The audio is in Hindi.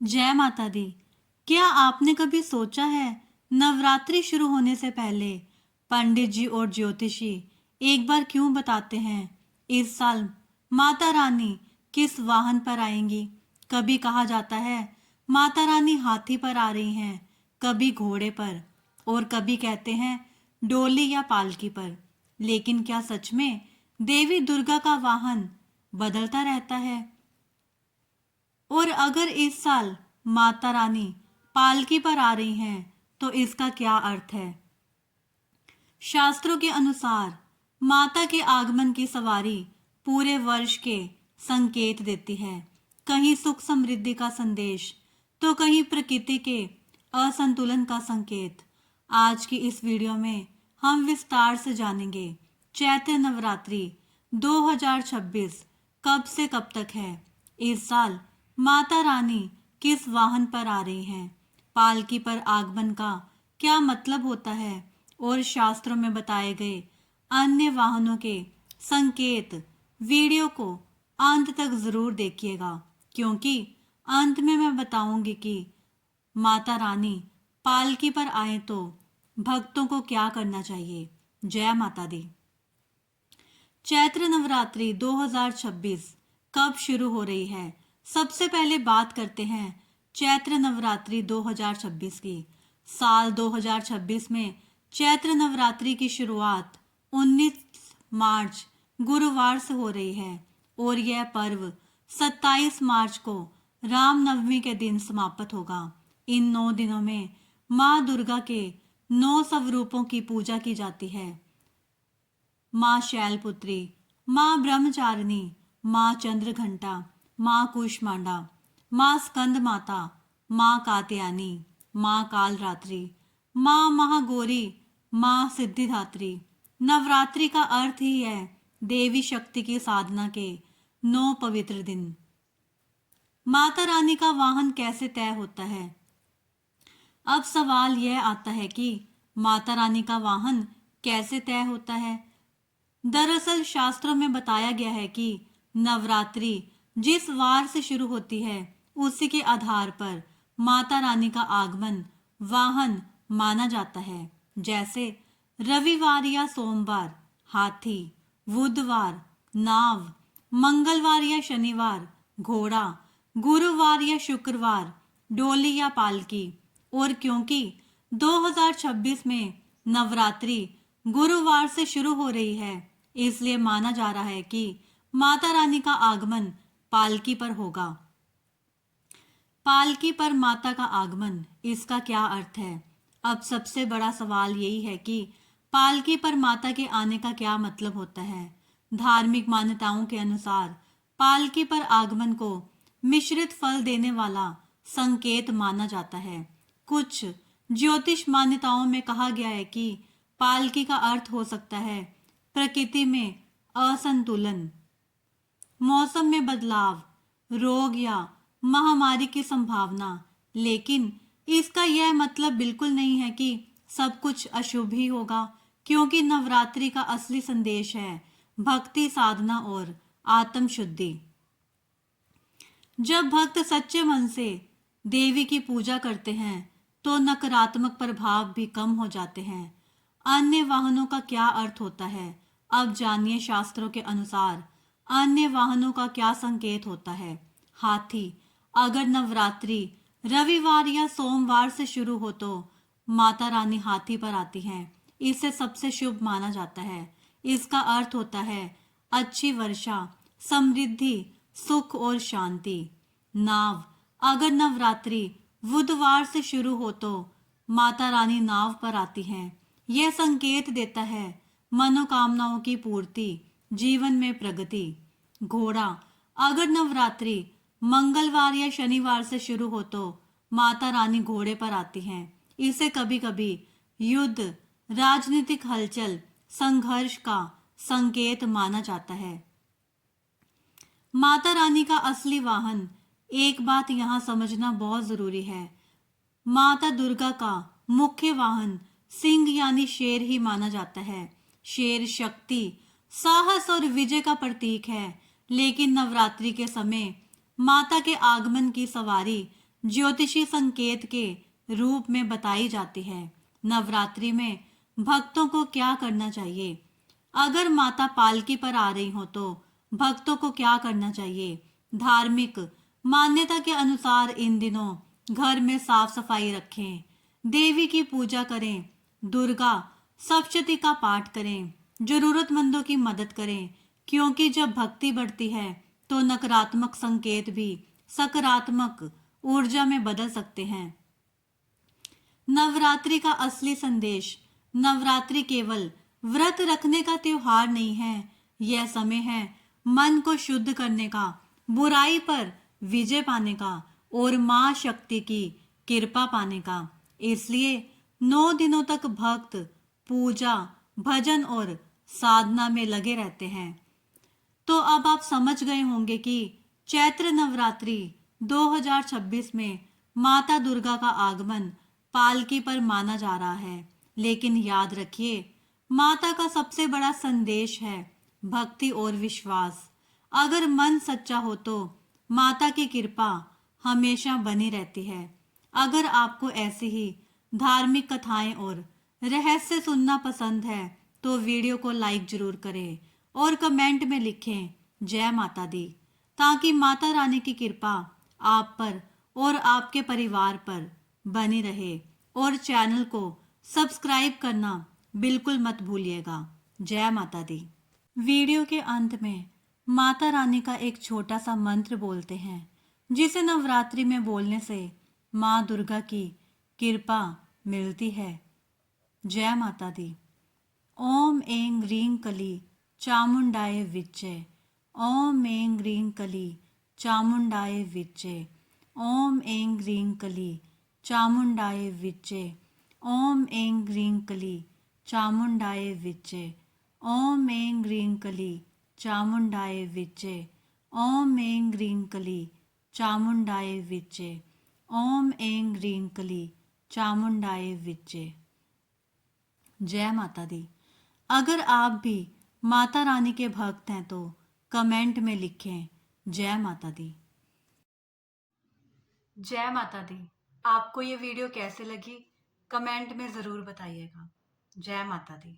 जय माता दी। क्या आपने कभी सोचा है नवरात्रि शुरू होने से पहले पंडित जी और ज्योतिषी एक बार क्यों बताते हैं इस साल माता रानी किस वाहन पर आएंगी। कभी कहा जाता है माता रानी हाथी पर आ रही हैं, कभी घोड़े पर और कभी कहते हैं डोली या पालकी पर। लेकिन क्या सच में देवी दुर्गा का वाहन बदलता रहता है? और अगर इस साल माता रानी पालकी पर आ रही हैं तो इसका क्या अर्थ है? शास्त्रों के अनुसार माता के आगमन की सवारी पूरे वर्ष के संकेत देती है। कहीं सुख समृद्धि का संदेश तो कहीं प्रकृति के असंतुलन का संकेत। आज की इस वीडियो में हम विस्तार से जानेंगे चैत्र नवरात्रि 2026 कब से कब तक है। इस साल माता रानी किस वाहन पर आ रही हैं, पालकी पर आगमन का क्या मतलब होता है और शास्त्रों में बताए गए अन्य वाहनों के संकेत। वीडियो को अंत तक जरूर देखिएगा क्योंकि अंत में मैं बताऊंगी कि माता रानी पालकी पर आए तो भक्तों को क्या करना चाहिए। जय माता दी। चैत्र नवरात्रि 2026 कब शुरू हो रही है? सबसे पहले बात करते हैं चैत्र नवरात्रि 2026 की। साल 2026 में चैत्र नवरात्रि की शुरुआत 19 मार्च गुरुवार से हो रही है और यह पर्व 27 मार्च को रामनवमी के दिन समाप्त होगा। इन 9 दिनों में माँ दुर्गा के 9 स्वरूपों की पूजा की जाती है। माँ शैलपुत्री, माँ ब्रह्मचारिणी, माँ चंद्रघंटा, माँ कुष्मांडा, माँ स्कंद माता, माँ कात्यायनी, माँ कालरात्रि, माँ महागौरी, माँ सिद्धिदात्री। नवरात्रि का अर्थ ही है देवी शक्ति की साधना के 9 पवित्र दिन। माता रानी का वाहन कैसे तय होता है? अब सवाल यह आता है कि माता रानी का वाहन कैसे तय होता है। दरअसल शास्त्रों में बताया गया है कि नवरात्रि जिस वार से शुरू होती है उसी के आधार पर माता रानी का आगमन वाहन माना जाता है। जैसे रविवार या सोमवार हाथी, बुधवार नाव, मंगलवार या शनिवार घोड़ा, गुरुवार या शुक्रवार डोली या पालकी। और क्योंकि 2026 में नवरात्रि गुरुवार से शुरू हो रही है इसलिए माना जा रहा है कि माता रानी का आगमन पालकी पर होगा। पालकी पर माता का आगमन, इसका क्या अर्थ है? अब सबसे बड़ा सवाल यही है कि पालकी पर माता के आने का क्या मतलब होता है। धार्मिक मान्यताओं के अनुसार पालकी पर आगमन को मिश्रित फल देने वाला संकेत माना जाता है। कुछ ज्योतिष मान्यताओं में कहा गया है कि पालकी का अर्थ हो सकता है प्रकृति में असंतुलन, मौसम में बदलाव, रोग या महामारी की संभावना। लेकिन इसका यह मतलब बिल्कुल नहीं है कि सब कुछ अशुभ ही होगा, क्योंकि नवरात्रि का असली संदेश है भक्ति, साधना और आत्म शुद्धि। जब भक्त सच्चे मन से देवी की पूजा करते हैं तो नकारात्मक प्रभाव भी कम हो जाते हैं। अन्य वाहनों का क्या अर्थ होता है? अब जानिए शास्त्रों के अनुसार अन्य वाहनों का क्या संकेत होता है। हाथी, अगर नवरात्रि रविवार या सोमवार से शुरू हो तो माता रानी हाथी पर आती हैं। इसे सबसे शुभ माना जाता है। इसका अर्थ होता है अच्छी वर्षा, समृद्धि, सुख और शांति। नाव, अगर नवरात्रि बुधवार से शुरू हो तो माता रानी नाव पर आती हैं। यह संकेत देता है मनोकामनाओं की पूर्ति, जीवन में प्रगति। घोड़ा, अगर नवरात्रि मंगलवार या शनिवार से शुरू हो तो माता रानी घोड़े पर आती हैं। इसे कभी कभी युद्ध, राजनीतिक हलचल, संघर्ष का संकेत माना जाता है। माता रानी का असली वाहन, एक बात यहाँ समझना बहुत जरूरी है, माता दुर्गा का मुख्य वाहन सिंह यानी शेर ही माना जाता है। शेर शक्ति, साहस और विजय का प्रतीक है। लेकिन नवरात्रि के समय माता के आगमन की सवारी ज्योतिषी संकेत के रूप में बताई जाती है। नवरात्रि में भक्तों को क्या करना चाहिए? अगर माता पालकी पर आ रही हो तो भक्तों को क्या करना चाहिए? धार्मिक मान्यता के अनुसार इन दिनों घर में साफ सफाई रखें, देवी की पूजा करें, दुर्गा सप्तशती का पाठ करें, जरूरतमंदों की मदद करें, क्योंकि जब भक्ति बढ़ती है तो नकारात्मक संकेत भी सकारात्मक ऊर्जा में बदल सकते हैं। नवरात्रि का असली संदेश। नवरात्रि केवल व्रत रखने का त्योहार नहीं है, यह समय है मन को शुद्ध करने का, बुराई पर विजय पाने का और मां शक्ति की कृपा पाने का। इसलिए 9 दिनों तक भक्त पूजा, भजन और साधना में लगे रहते हैं। तो अब आप समझ गए होंगे कि चैत्र नवरात्रि 2026 में माता दुर्गा का आगमन पालकी पर माना जा रहा है। लेकिन याद रखिए, माता का सबसे बड़ा संदेश है भक्ति और विश्वास। अगर मन सच्चा हो तो माता की कृपा हमेशा बनी रहती है। अगर आपको ऐसी ही धार्मिक कथाएं और रहस्य सुनना पसंद है तो वीडियो को लाइक जरूर करें और कमेंट में लिखें जय माता दी, ताकि माता रानी की कृपा आप पर और आपके परिवार पर बनी रहे। और चैनल को सब्सक्राइब करना बिल्कुल मत भूलिएगा। जय माता दी। वीडियो के अंत में माता रानी का एक छोटा सा मंत्र बोलते हैं, जिसे नवरात्रि में बोलने से माँ दुर्गा की कृपा मिलती है। जय माता दी। ओम ऐं ह्रीं कली चामुंडाय विच्चे। ओम ऐं ह्रीं कली चामुंडाय विच्चे। ओम ऐं ह्रीं कली चामुंडाय विच्चे। ओम ऐं ह्रीं कली चामुंडाय विच्चे। ओम ऐं ह्रीं कली चामुंडाय विच्चे। ओम ऐं ह्रीं कली चामुंडाय विच्चे। ओम ऐं ह्रीं कली चामुंडाय विच्चे। जय माता दी। अगर आप भी माता रानी के भक्त हैं तो कमेंट में लिखें जय माता दी। जय माता दी। आपको ये वीडियो कैसे लगी कमेंट में ज़रूर बताइएगा। जय माता दी।